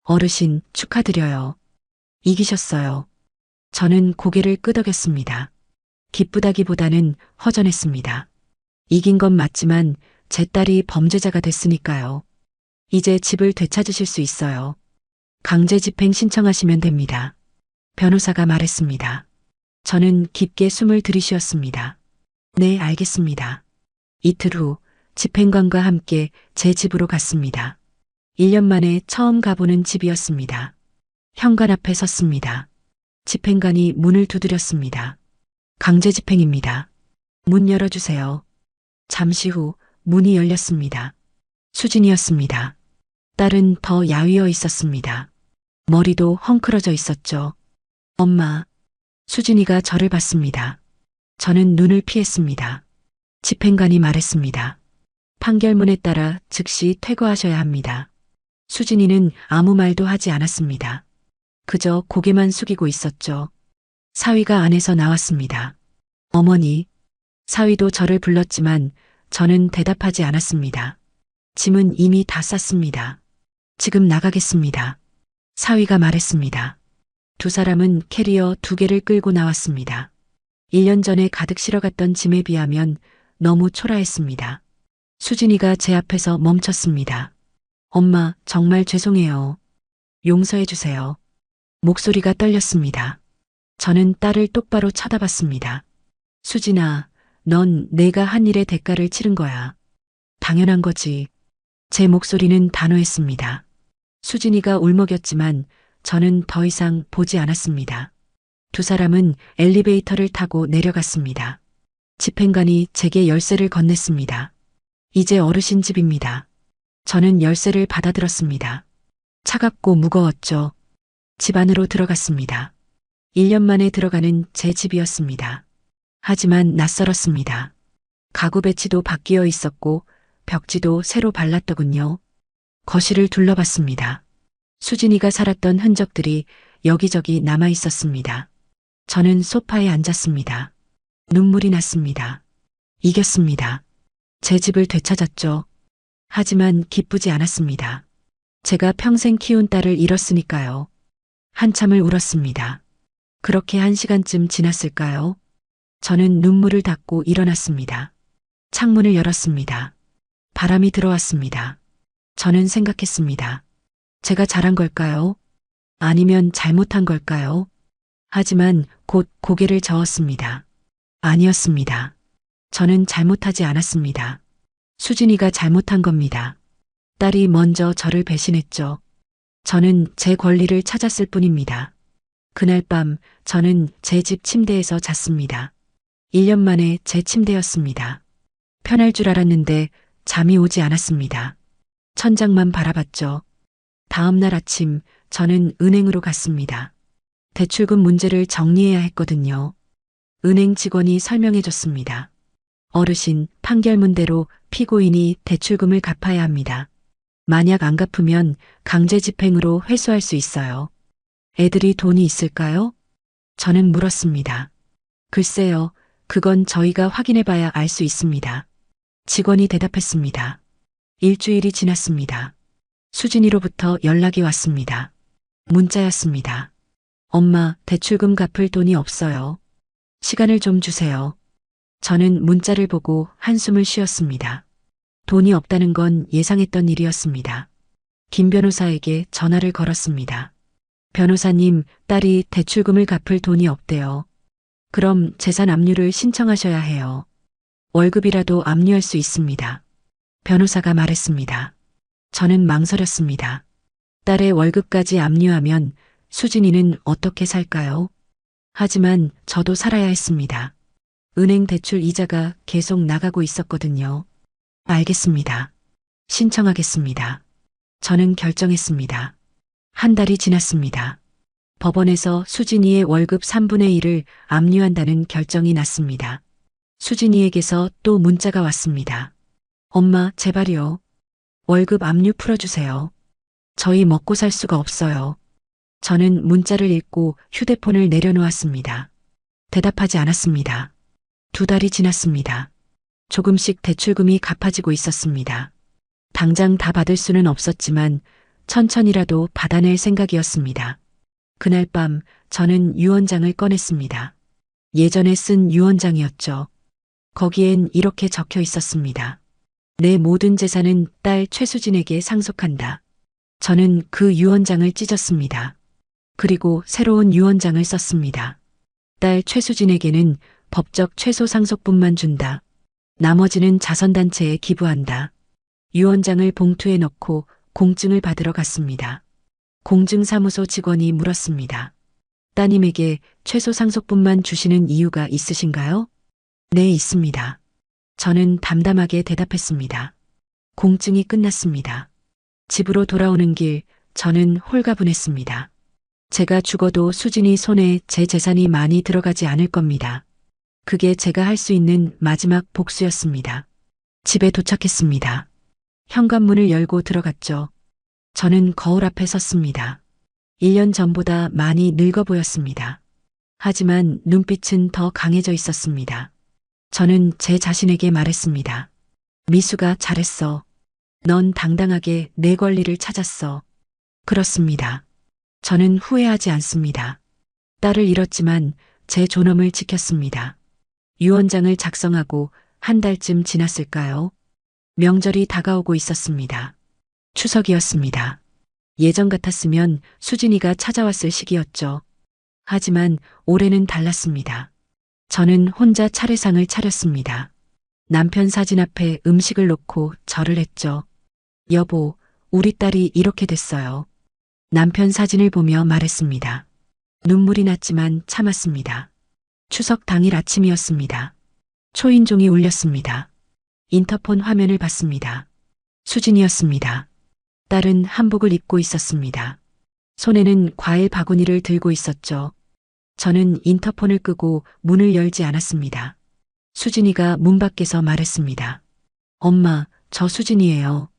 어르신, 축하드려요. 이기셨어요. 저는 고개를 끄덕였습니다. 기쁘다기보다는 허전했습니다. 이긴 건 맞지만 제 딸이 범죄자가 됐으니까요. 이제 집을 되찾으실 수 있어요. 강제 집행 신청하시면 됩니다. 변호사가 말했습니다. 저는 깊게 숨을 들이쉬었습니다. 네, 알겠습니다. 이틀 후 집행관과 함께 제 집으로 갔습니다. 1년 만에 처음 가보는 집이었습니다. 현관 앞에 섰습니다. 집행관이 문을 두드렸습니다. 강제 집행입니다. 문 열어주세요. 잠시 후 문이 열렸습니다. 수진이었습니다. 딸은 더 야위어 있었습니다. 머리도 헝클어져 있었죠. 엄마. 수진이가 저를 봤습니다. 저는 눈을 피했습니다. 집행관이 말했습니다. 판결문에 따라 즉시 퇴거하셔야 합니다. 수진이는 아무 말도 하지 않았습니다. 그저 고개만 숙이고 있었죠. 사위가 안에서 나왔습니다. 어머니. 사위도 저를 불렀지만 저는 대답하지 않았습니다. 짐은 이미 다 쌌습니다. 지금 나가겠습니다. 사위가 말했습니다. 두 사람은 캐리어 2개를 끌고 나왔습니다. 1년 전에 가득 실어갔던 짐에 비하면 너무 초라했습니다. 수진이가 제 앞에서 멈췄습니다. 엄마, 정말 죄송해요. 용서해 주세요. 목소리가 떨렸습니다. 저는 딸을 똑바로 쳐다봤습니다. 수진아, 넌 내가 한 일의 대가를 치른 거야. 당연한 거지. 제 목소리는 단호했습니다. 수진이가 울먹였지만 저는 더 이상 보지 않았습니다. 두 사람은 엘리베이터를 타고 내려갔습니다. 집행관이 제게 열쇠를 건넸습니다. 이제 어르신 집입니다. 저는 열쇠를 받아들었습니다. 차갑고 무거웠죠. 집 안으로 들어갔습니다. 1년 만에 들어가는 제 집이었습니다. 하지만 낯설었습니다. 가구 배치도 바뀌어 있었고 벽지도 새로 발랐더군요. 거실을 둘러봤습니다. 수진이가 살았던 흔적들이 여기저기 남아 있었습니다. 저는 소파에 앉았습니다. 눈물이 났습니다. 이겼습니다. 제 집을 되찾았죠. 하지만 기쁘지 않았습니다. 제가 평생 키운 딸을 잃었으니까요. 한참을 울었습니다. 그렇게 1시간쯤 지났을까요? 저는 눈물을 닦고 일어났습니다. 창문을 열었습니다. 바람이 들어왔습니다. 저는 생각했습니다. 제가 잘한 걸까요? 아니면 잘못한 걸까요? 하지만 곧 고개를 저었습니다. 아니었습니다. 저는 잘못하지 않았습니다. 수진이가 잘못한 겁니다. 딸이 먼저 저를 배신했죠. 저는 제 권리를 찾았을 뿐입니다. 그날 밤 저는 제 집 침대에서 잤습니다. 1년 만에 제 침대였습니다. 편할 줄 알았는데 잠이 오지 않았습니다. 천장만 바라봤죠. 다음 날 아침 저는 은행으로 갔습니다. 대출금 문제를 정리해야 했거든요. 은행 직원이 설명해 줬습니다. 어르신, 판결문대로 피고인이 대출금을 갚아야 합니다. 만약 안 갚으면 강제 집행으로 회수할 수 있어요. 애들이 돈이 있을까요? 저는 물었습니다. 글쎄요, 그건 저희가 확인해 봐야 알 수 있습니다. 직원이 대답했습니다. 일주일이 지났습니다. 수진이로부터 연락이 왔습니다. 문자였습니다. 엄마, 대출금 갚을 돈이 없어요. 시간을 좀 주세요. 저는 문자를 보고 한숨을 쉬었습니다. 돈이 없다는 건 예상했던 일이었습니다. 김 변호사에게 전화를 걸었습니다. 변호사님, 딸이 대출금을 갚을 돈이 없대요. 그럼 재산 압류를 신청하셔야 해요. 월급이라도 압류할 수 있습니다. 변호사가 말했습니다. 저는 망설였습니다. 딸의 월급까지 압류하면 수진이는 어떻게 살까요? 하지만 저도 살아야 했습니다. 은행 대출 이자가 계속 나가고 있었거든요. 알겠습니다. 신청하겠습니다. 저는 결정했습니다. 한 달이 지났습니다. 법원에서 수진이의 월급 3분의 1을 압류한다는 결정이 났습니다. 수진이에게서 또 문자가 왔습니다. 엄마, 제발요. 월급 압류 풀어주세요. 저희 먹고 살 수가 없어요. 저는 문자를 읽고 휴대폰을 내려놓았습니다. 대답하지 않았습니다. 2달이 지났습니다. 조금씩 대출금이 갚아지고 있었습니다. 당장 다 받을 수는 없었지만 천천히라도 받아낼 생각이었습니다. 그날 밤 저는 유언장을 꺼냈습니다. 예전에 쓴 유언장이었죠. 거기엔 이렇게 적혀 있었습니다. 내 모든 재산은 딸 최수진에게 상속한다. 저는 그 유언장을 찢었습니다. 그리고 새로운 유언장을 썼습니다. 딸 최수진에게는 법적 최소 상속분만 준다. 나머지는 자선단체에 기부한다. 유언장을 봉투에 넣고 공증을 받으러 갔습니다. 공증사무소 직원이 물었습니다. 따님에게 최소 상속분만 주시는 이유가 있으신가요? 네, 있습니다. 저는 담담하게 대답했습니다. 공증이 끝났습니다. 집으로 돌아오는 길 저는 홀가분했습니다. 제가 죽어도 수진이 손에 제 재산이 많이 들어가지 않을 겁니다. 그게 제가 할 수 있는 마지막 복수였습니다. 집에 도착했습니다. 현관문을 열고 들어갔죠. 저는 거울 앞에 섰습니다. 1년 전보다 많이 늙어 보였습니다. 하지만 눈빛은 더 강해져 있었습니다. 저는 제 자신에게 말했습니다. 미수가 잘했어. 넌 당당하게 내 권리를 찾았어. 그렇습니다. 저는 후회하지 않습니다. 딸을 잃었지만 제 존엄을 지켰습니다. 유언장을 작성하고 한 달쯤 지났을까요? 명절이 다가오고 있었습니다. 추석이었습니다. 예전 같았으면 수진이가 찾아왔을 시기였죠. 하지만 올해는 달랐습니다. 저는 혼자 차례상을 차렸습니다. 남편 사진 앞에 음식을 놓고 절을 했죠. 여보, 우리 딸이 이렇게 됐어요. 남편 사진을 보며 말했습니다. 눈물이 났지만 참았습니다. 추석 당일 아침이었습니다. 초인종이 울렸습니다. 인터폰 화면을 봤습니다. 수진이었습니다. 딸은 한복을 입고 있었습니다. 손에는 과일 바구니를 들고 있었죠. 저는 인터폰을 끄고 문을 열지 않았습니다. 수진이가 문 밖에서 말했습니다. 엄마, 저 수진이에요.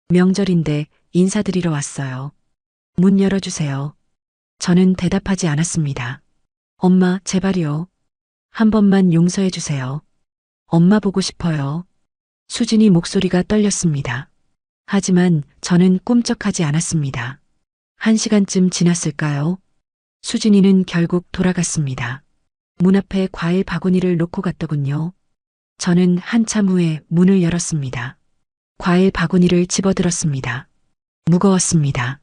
명절인데 인사드리러 왔어요. 문 열어주세요. 저는 대답하지 않았습니다. 엄마, 제발요. 한 번만 용서해 주세요. 엄마 보고 싶어요. 수진이 목소리가 떨렸습니다. 하지만 저는 꿈쩍하지 않았습니다. 1시간쯤 지났을까요? 수진이는 결국 돌아갔습니다. 문 앞에 과일 바구니를 놓고 갔더군요. 저는 한참 후에 문을 열었습니다. 과일 바구니를 집어들었습니다. 무거웠습니다.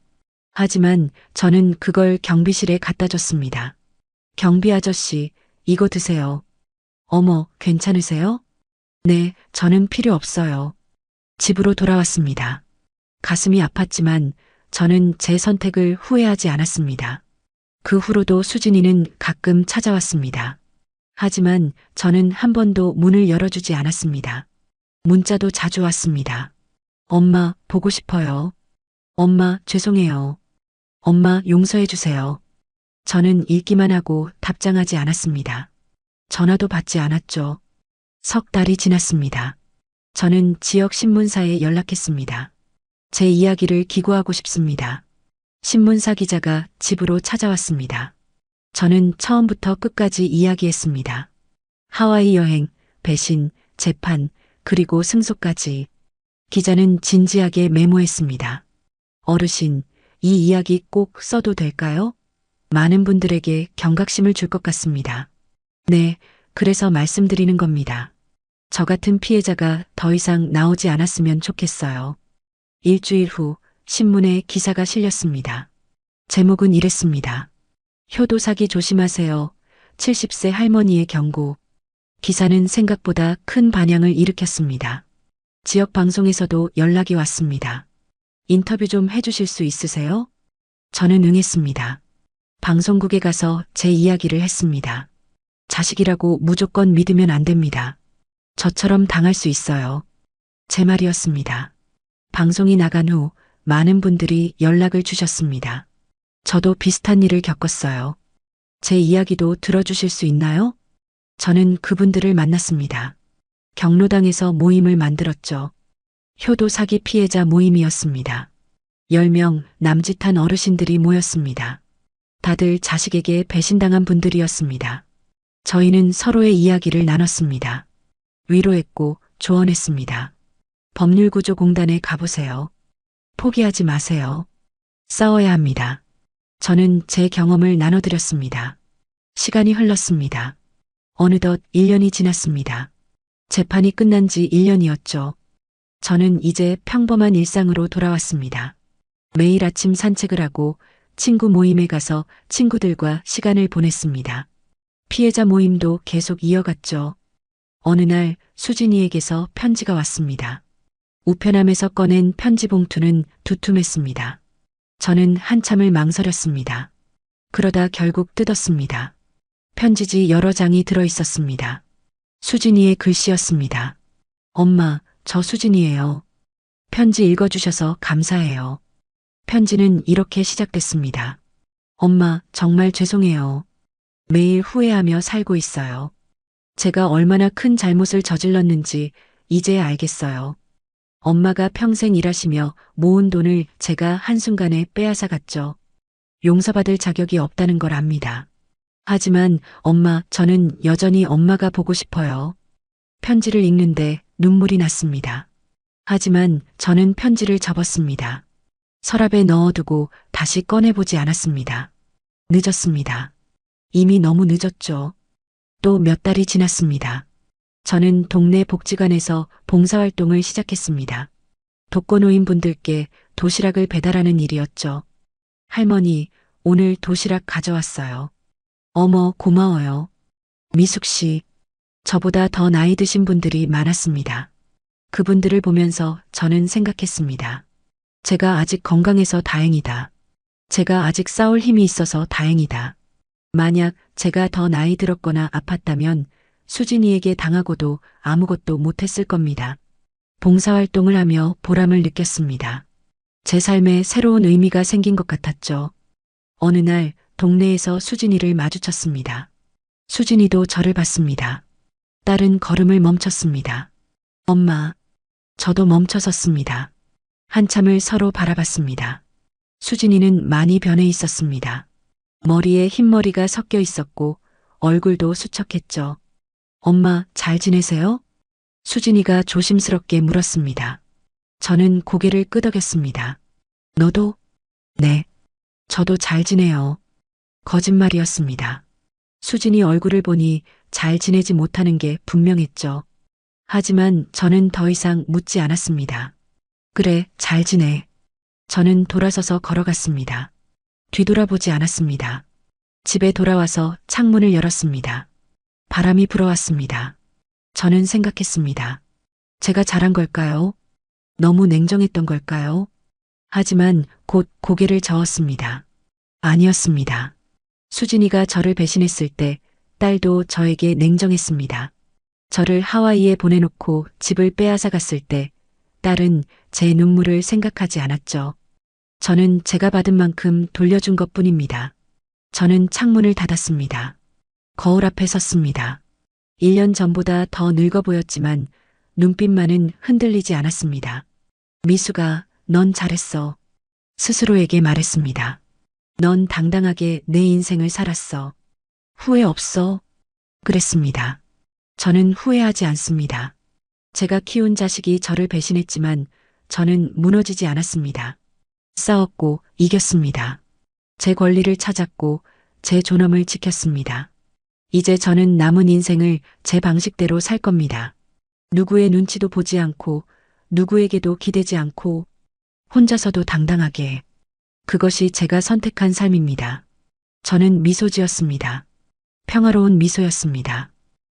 하지만 저는 그걸 경비실에 갖다 줬습니다. 경비 아저씨, 이거 드세요. 어머, 괜찮으세요? 네, 저는 필요 없어요. 집으로 돌아왔습니다. 가슴이 아팠지만 저는 제 선택을 후회하지 않았습니다. 그 후로도 수진이는 가끔 찾아왔습니다. 하지만 저는 한 번도 문을 열어주지 않았습니다. 문자도 자주 왔습니다. 엄마, 보고 싶어요. 엄마, 죄송해요. 엄마, 용서해 주세요. 저는 읽기만 하고 답장하지 않았습니다. 전화도 받지 않았죠. 석 달이 지났습니다. 저는 지역 신문사에 연락했습니다. 제 이야기를 기고하고 싶습니다. 신문사 기자가 집으로 찾아왔습니다. 저는 처음부터 끝까지 이야기했습니다. 하와이 여행, 배신, 재판, 그리고 승소까지. 기자는 진지하게 메모했습니다. 어르신, 이 이야기 꼭 써도 될까요? 많은 분들에게 경각심을 줄 것 같습니다. 네, 그래서 말씀드리는 겁니다. 저 같은 피해자가 더 이상 나오지 않았으면 좋겠어요. 일주일 후 신문에 기사가 실렸습니다. 제목은 이랬습니다. 효도 사기 조심하세요. 70세 할머니의 경고. 기사는 생각보다 큰 반향을 일으켰습니다. 지역 방송에서도 연락이 왔습니다. 인터뷰 좀 해주실 수 있으세요? 저는 응했습니다. 방송국에 가서 제 이야기를 했습니다. 자식이라고 무조건 믿으면 안 됩니다. 저처럼 당할 수 있어요. 제 말이었습니다. 방송이 나간 후 많은 분들이 연락을 주셨습니다. 저도 비슷한 일을 겪었어요. 제 이야기도 들어주실 수 있나요? 저는 그분들을 만났습니다. 경로당에서 모임을 만들었죠. 효도 사기 피해자 모임이었습니다. 10명 남짓한 어르신들이 모였습니다. 다들 자식에게 배신당한 분들이었습니다. 저희는 서로의 이야기를 나눴습니다. 위로했고 조언했습니다. 법률구조공단에 가보세요. 포기하지 마세요. 싸워야 합니다. 저는 제 경험을 나눠드렸습니다. 시간이 흘렀습니다. 어느덧 1년이 지났습니다. 재판이 끝난 지 1년이었죠. 저는 이제 평범한 일상으로 돌아왔습니다. 매일 아침 산책을 하고 친구 모임에 가서 친구들과 시간을 보냈습니다. 피해자 모임도 계속 이어갔죠. 어느 날 수진이에게서 편지가 왔습니다. 우편함에서 꺼낸 편지 봉투는 두툼했습니다. 저는 한참을 망설였습니다. 그러다 결국 뜯었습니다. 편지지 여러 장이 들어 있었습니다. 수진이의 글씨였습니다. 엄마, 저 수진이에요. 편지 읽어주셔서 감사해요. 편지는 이렇게 시작됐습니다. 엄마, 정말 죄송해요. 매일 후회하며 살고 있어요. 제가 얼마나 큰 잘못을 저질렀는지 이제야 알겠어요. 엄마가 평생 일하시며 모은 돈을 제가 한순간에 빼앗아 갔죠. 용서받을 자격이 없다는 걸 압니다. 하지만 엄마, 저는 여전히 엄마가 보고 싶어요. 편지를 읽는데 눈물이 났습니다. 하지만 저는 편지를 접었습니다. 서랍에 넣어두고 다시 꺼내보지 않았습니다. 늦었습니다. 이미 너무 늦었죠. 또 몇 달이 지났습니다. 저는 동네 복지관에서 봉사활동을 시작했습니다. 독거노인 분들께 도시락을 배달하는 일이었죠. 할머니, 오늘 도시락 가져왔어요. 어머, 고마워요. 미숙 씨, 저보다 더 나이 드신 분들이 많았습니다. 그분들을 보면서 저는 생각했습니다. 제가 아직 건강해서 다행이다. 제가 아직 싸울 힘이 있어서 다행이다. 만약 제가 더 나이 들었거나 아팠다면 수진이에게 당하고도 아무것도 못했을 겁니다. 봉사활동을 하며 보람을 느꼈습니다. 제 삶에 새로운 의미가 생긴 것 같았죠. 어느 날 동네에서 수진이를 마주쳤습니다. 수진이도 저를 봤습니다. 딸은 걸음을 멈췄습니다. 엄마, 저도 멈춰섰습니다. 한참을 서로 바라봤습니다. 수진이는 많이 변해 있었습니다. 머리에 흰머리가 섞여 있었고 얼굴도 수척했죠. 엄마, 잘 지내세요? 수진이가 조심스럽게 물었습니다. 저는 고개를 끄덕였습니다. 너도? 네. 저도 잘 지내요. 거짓말이었습니다. 수진이 얼굴을 보니 잘 지내지 못하는 게 분명했죠. 하지만 저는 더 이상 묻지 않았습니다. 그래, 잘 지내. 저는 돌아서서 걸어갔습니다. 뒤돌아보지 않았습니다. 집에 돌아와서 창문을 열었습니다. 바람이 불어왔습니다. 저는 생각했습니다. 제가 잘한 걸까요? 너무 냉정했던 걸까요? 하지만 곧 고개를 저었습니다. 아니었습니다. 수진이가 저를 배신했을 때 딸도 저에게 냉정했습니다. 저를 하와이에 보내놓고 집을 빼앗아 갔을 때 딸은 제 눈물을 생각하지 않았죠. 저는 제가 받은 만큼 돌려준 것뿐입니다. 저는 창문을 닫았습니다. 거울 앞에 섰습니다. 1년 전보다 더 늙어 보였지만 눈빛만은 흔들리지 않았습니다. 미수가, 넌 잘했어. 스스로에게 말했습니다. 넌 당당하게 내 인생을 살았어. 후회 없어. 그랬습니다. 저는 후회하지 않습니다. 제가 키운 자식이 저를 배신했지만 저는 무너지지 않았습니다. 싸웠고 이겼습니다. 제 권리를 찾았고 제 존엄을 지켰습니다. 이제 저는 남은 인생을 제 방식대로 살 겁니다. 누구의 눈치도 보지 않고 누구에게도 기대지 않고 혼자서도 당당하게. 그것이 제가 선택한 삶입니다. 저는 미소 지었습니다. 평화로운 미소였습니다.